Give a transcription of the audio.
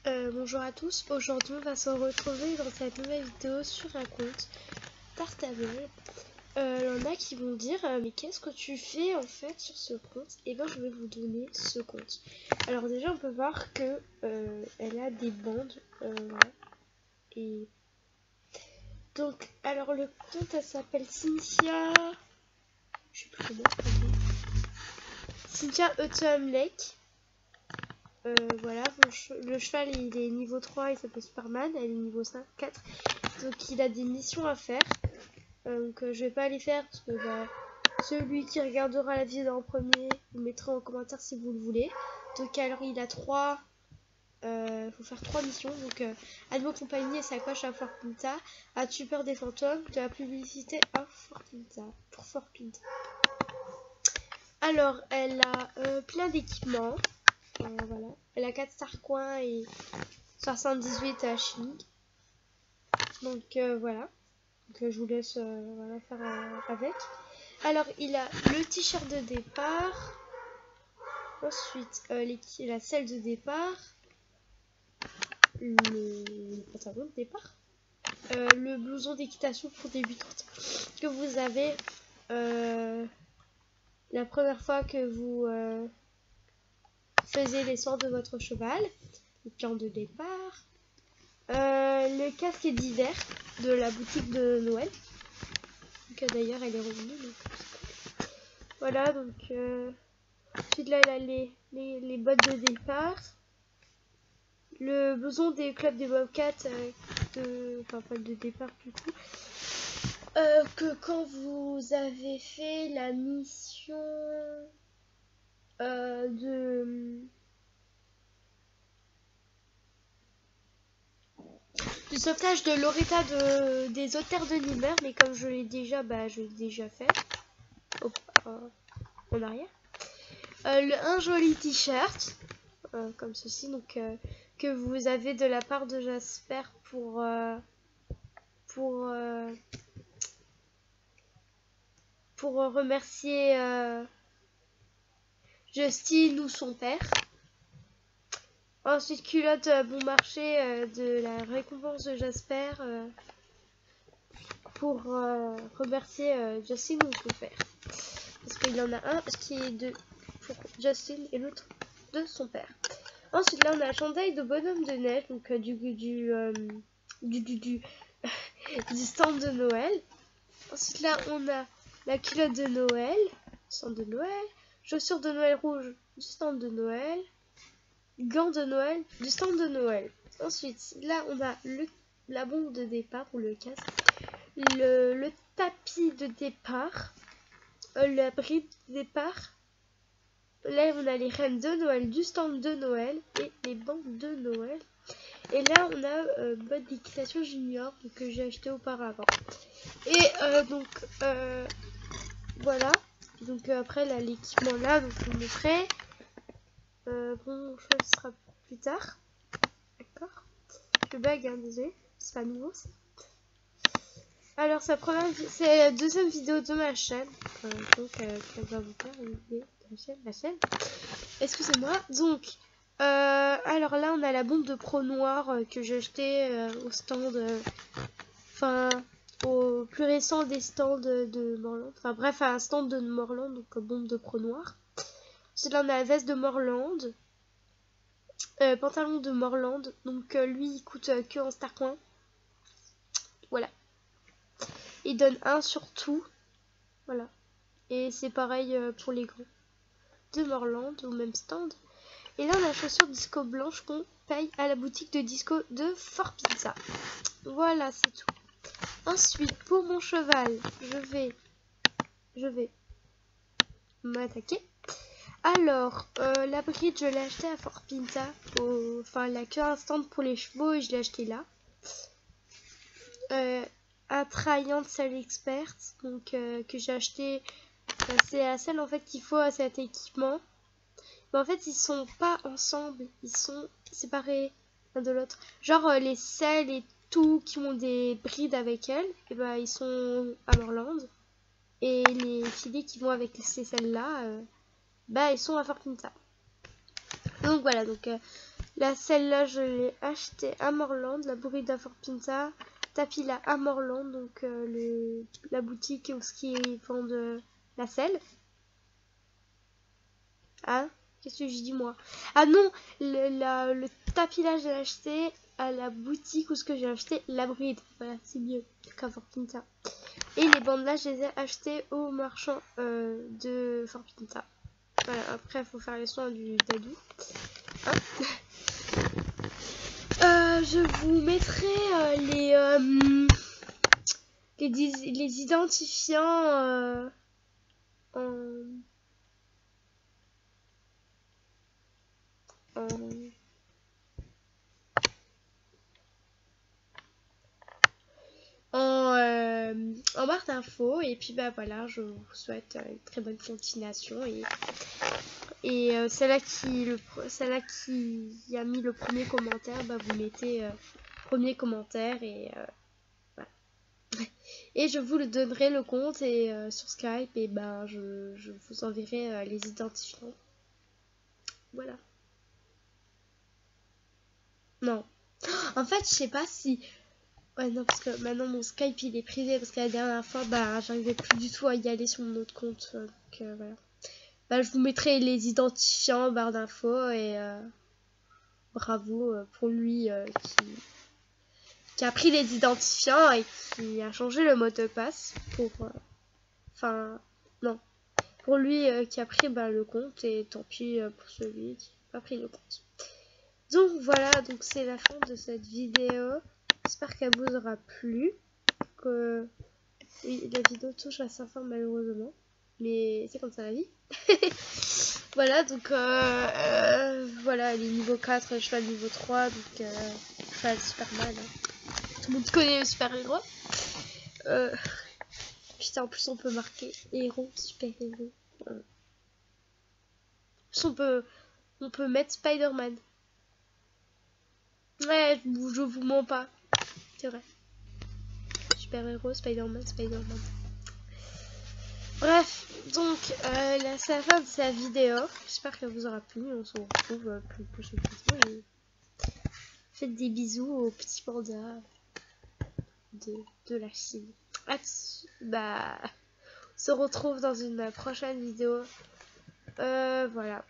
Bonjour à tous, aujourd'hui on va se retrouver dans cette nouvelle vidéo sur un compte Tartamel. Il y en a qui vont dire mais qu'est-ce que tu fais en fait sur ce compte? Et bien je vais vous donner ce compte. Alors déjà on peut voir que elle a des bandes, voilà. Et donc alors le compte elle s'appelle Cynthia, je sais plus comment elle s'appelle. Cynthia Autumn Lake. Voilà, le cheval il est niveau 3, il s'appelle Superman, elle est niveau 5, 4, donc il a des missions à faire, donc je vais pas les faire parce que celui qui regardera la vidéo en premier, vous mettrez en commentaire si vous le voulez. Donc alors il a 3, faut faire 3 missions, donc Animaux compagnie et sa coche à Fort Pinta, as-tu peur des fantômes, de la publicité à Fort Pinta, pour Fort Pinta. Alors elle a plein d'équipements. Voilà. Elle a 4 star coins et 78 à chimique. Donc voilà. Donc je vous laisse voilà, faire avec. Alors il a le t-shirt de départ. Ensuite la selle de départ. Le pantalon de départ. Le blouson d'équitation pour débutantes que vous avez la première fois que vous faisiez l'essor de votre cheval. Le plan de départ. Le casque d'hiver de la boutique de Noël. D'ailleurs elle est revenue. Donc... Voilà, donc ensuite là elle a les bottes de départ. Le blouson des clubs des Bobcats, enfin pas de départ du coup. Que quand vous avez fait la mission du sauvetage de Loretta des Auteurs de Nimmer, mais comme je l'ai déjà, je l'ai déjà fait. Hop, en arrière. Un joli t-shirt, comme ceci, donc que vous avez de la part de Jasper pour remercier Justine ou son père. Ensuite culotte bon marché de la récompense de Jasper pour remercier Justine ou son père. Parce qu'il en a un qui est pour Justine et l'autre de son père. Ensuite là on a la chandail de bonhomme de neige, donc du stand de Noël. Ensuite là on a la culotte de Noël, stand de Noël, chaussures de Noël rouge du stand de Noël, gants de Noël du stand de Noël. Ensuite là on a la bombe de départ ou le casque, le tapis de départ, la bride de départ. Là on a les rennes de Noël du stand de Noël et les bandes de Noël. Et là on a bottes d'équitation junior que j'ai acheté auparavant. Et donc voilà. Donc après là l'équipement là, donc je vous montrerai. Bon, ce sera plus tard. D'accord. Le bag, hein, désolé, c'est pas nouveau ça. Alors c'est la deuxième vidéo de ma chaîne. Donc elle va vous faire une vidéo de la chaîne. Excusez-moi. Donc alors là on a la bombe de pro noir que j'ai acheté au stand, enfin au plus récent des stands de Morland. Enfin bref, à un stand de Morland, donc bombe de pro noir. Ensuite là on a la veste de Morland. Pantalon de Morland. Donc lui il coûte que en star coin. Voilà. Il donne 1 sur tout. Voilà. Et c'est pareil pour les grands. De Morland au même stand. Et là on a la chaussure disco blanche qu'on paye à la boutique de disco de Fort Pinta. Voilà, c'est tout. Ensuite pour mon cheval, je vais m'attaquer. Alors la bride je l'ai acheté à Fort Pinta. Enfin il n'y a qu'un stand pour les chevaux et je l'ai acheté là. Attrayante Selle Expert, donc que j'ai acheté. C'est la selle en fait qu'il faut à cet équipement. Mais en fait ils sont pas ensemble, ils sont séparés l'un de l'autre. Genre les selles et tout qui ont des brides avec elles, et ils sont à Morland. Et les filets qui vont avec ces selles là, ils sont à Fort Pinta. Donc voilà, donc Là, celle-là, je l'ai achetée à Morland, la Burrida Forpinta. Tapila à Morland, donc la boutique où ils vendent la selle. Ah, qu'est-ce que je dis moi? Ah non, le Tapila, j'ai acheté à la boutique où j'ai acheté la bride. Voilà, c'est mieux qu'à Forpinta. Et les bandes là, je les ai achetées au marchand de Forpinta. Voilà, après, il faut faire les soins du dadou. Hein. Je vous mettrai les identifiants en barre d'infos. Et puis bah voilà, je vous souhaite une très bonne continuation. Et celle-là qui a mis le premier commentaire, bah vous mettez premier commentaire et voilà. Et je vous le donnerai le compte et sur Skype et ben je vous enverrai les identifiants. Voilà. Non. En fait, je sais pas si. Ouais, non, parce que maintenant mon Skype il est privé parce que la dernière fois, bah j'arrivais plus du tout à y aller sur mon autre compte. Donc voilà. Bah, je vous mettrai les identifiants en barre d'infos et bravo pour lui qui a pris les identifiants et qui a changé le mot de passe pour. Enfin, non. Pour lui qui a pris le compte et tant pis pour celui qui n'a pas pris le compte. Donc voilà, donc c'est la fin de cette vidéo. J'espère qu'elle vous aura plu. Que oui, la vidéo touche à sa fin malheureusement. Mais c'est comme ça la vie. Voilà, donc voilà, les niveau 4, je suis à niveau 3, donc pas super mal. Hein. Tout le monde connaît le super héros. Putain, en plus on peut marquer héros, super héros. En plus on peut mettre Spider-Man. Ouais, je vous mens pas. C'est vrai. Super héros, Spider-Man, Spider-Man. Bref, donc là c'est la fin de cette vidéo. J'espère qu'elle vous aura plu. On se retrouve pour une prochaine vidéo. Et faites des bisous aux petits pandas de la Chine. Bah, on se retrouve dans une prochaine vidéo. Voilà.